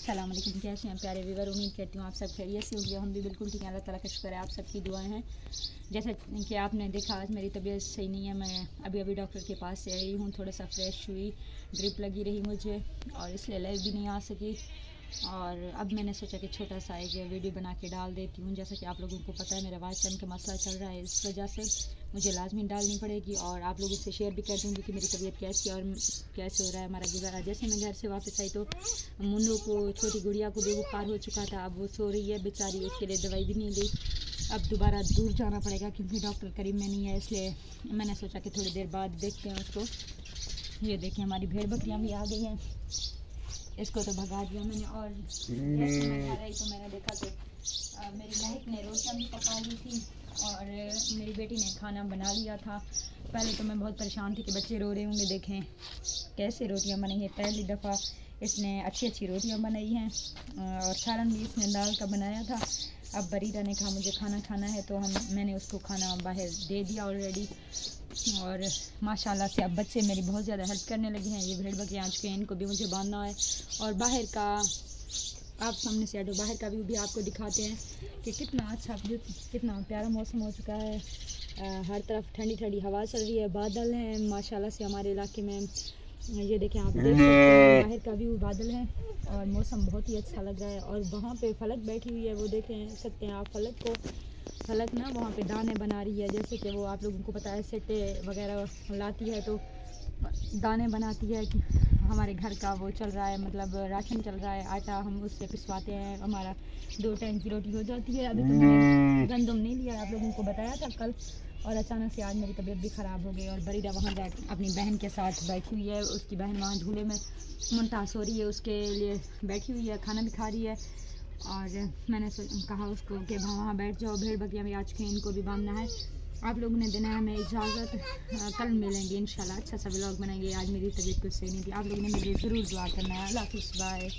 अस्सलाम वालेकुम। कैसे हैं प्यारे व्यूअर, उम्मीद करती हूँ आप सब खैरियत से होंगे। हम भी बिल्कुल ठीक हैं, अल्लाह ताला का शुक्र है, आप सबकी दुआएं हैं। जैसा कि आपने देखा आज मेरी तबीयत सही नहीं है, मैं अभी डॉक्टर के पास से आई हूँ, थोड़ा सा फ्रेश हुई, ड्रिप लगी रही मुझे और इसलिए लाइव भी नहीं आ सकी। और अब मैंने सोचा कि छोटा सा एक वीडियो बना के डाल देती हूँ। जैसा कि आप लोगों को पता है मेरा वाच टाइम का मसला चल रहा है, इस वजह से मुझे लाजमी डालनी पड़ेगी और आप लोगों से शेयर भी कर दूँगी कि मेरी तबीयत कैसी है और कैसे हो रहा है हमारा गुजारा। जैसे मैं घर से वापस आई तो मुन्नू को, छोटी गुड़िया को बेबुखार हो चुका था, अब वो सो रही है बेचारी, उसके लिए दवाई भी नहीं दी। अब दोबारा दूर जाना पड़ेगा क्योंकि डॉक्टर करीब में नहीं है, इसलिए मैंने सोचा कि थोड़ी देर बाद देखते हैं उसको। ये देखिए हमारी भेड़ बकरियाँ भी आ गई हैं, इसको तो भगा दिया मैंने। और जैसे मैं घर आई तो मैंने देखा कि मेरी महक ने रोटियाँ भी पका ली थी और मेरी बेटी ने खाना बना लिया था। पहले तो मैं बहुत परेशान थी कि बच्चे रो रहे होंगे, देखें कैसे रोटियाँ बनी हैं। पहली दफ़ा इसने अच्छी रोटियाँ बनाई हैं और सालन भी इसने दाल का बनाया था। अब बरीदा ने कहा मुझे खाना खाना है तो मैंने उसको खाना बाहर दे दिया ऑलरेडी। और माशाल्लाह से अब बच्चे मेरी बहुत ज़्यादा हेल्प करने लगे हैं। ये भेड़ बकरियाँ आज के इनको भी मुझे बांधना है और बाहर का आप सामने से हटो, बाहर का व्यू भी आपको दिखाते हैं कि कितना अच्छा, कितना प्यारा मौसम हो चुका है। हर तरफ ठंडी ठंडी हवा चल रही है, बादल हैं माशाल्लाह से हमारे इलाके में। ये देखें, आप देख सकते हैं बाहर का व्यू, बादल है और मौसम बहुत ही अच्छा लग रहा है। और वहाँ पे फलक बैठी हुई है, वो देखें सकते हैं आप फलक को। फलक ना वहाँ पे दाने बना रही है, जैसे कि वो आप लोगों को पता है सेटे वगैरह लाती है तो दाने बनाती है। हमारे घर का वो चल रहा है, मतलब राशन चल रहा है, आटा हम उससे पिसवाते हैं, हमारा 2 टाइम की रोटी हो जाती है। अभी तो मैंने गंदम नहीं लिया, आप लोगों को बताया था कल, और अचानक से आज मेरी तबीयत भी ख़राब हो गई। और बरीदा वहाँ जा अपनी बहन के साथ बैठी हुई है, उसकी बहन वहाँ झूले में मुमताज़ हो रही है, उसके लिए बैठी हुई है, खाना भी खा रही है। और मैंने कहा उसको कि वहाँ बैठ जाओ, भेड़ बकरियाँ भी आ चुकी हैं, इनको भी बांधना है। आप लोगों ने देना है हमें इजाज़त, कल मिलेंगे इंशाल्लाह, अच्छा सा व्लॉग बनाएंगे। आज मेरी तबीयत कुछ सही नहीं थी, आप लोगों ने मेरे ज़रूर दुआ करना है। अल्लाह हाफ़िज़, बाय।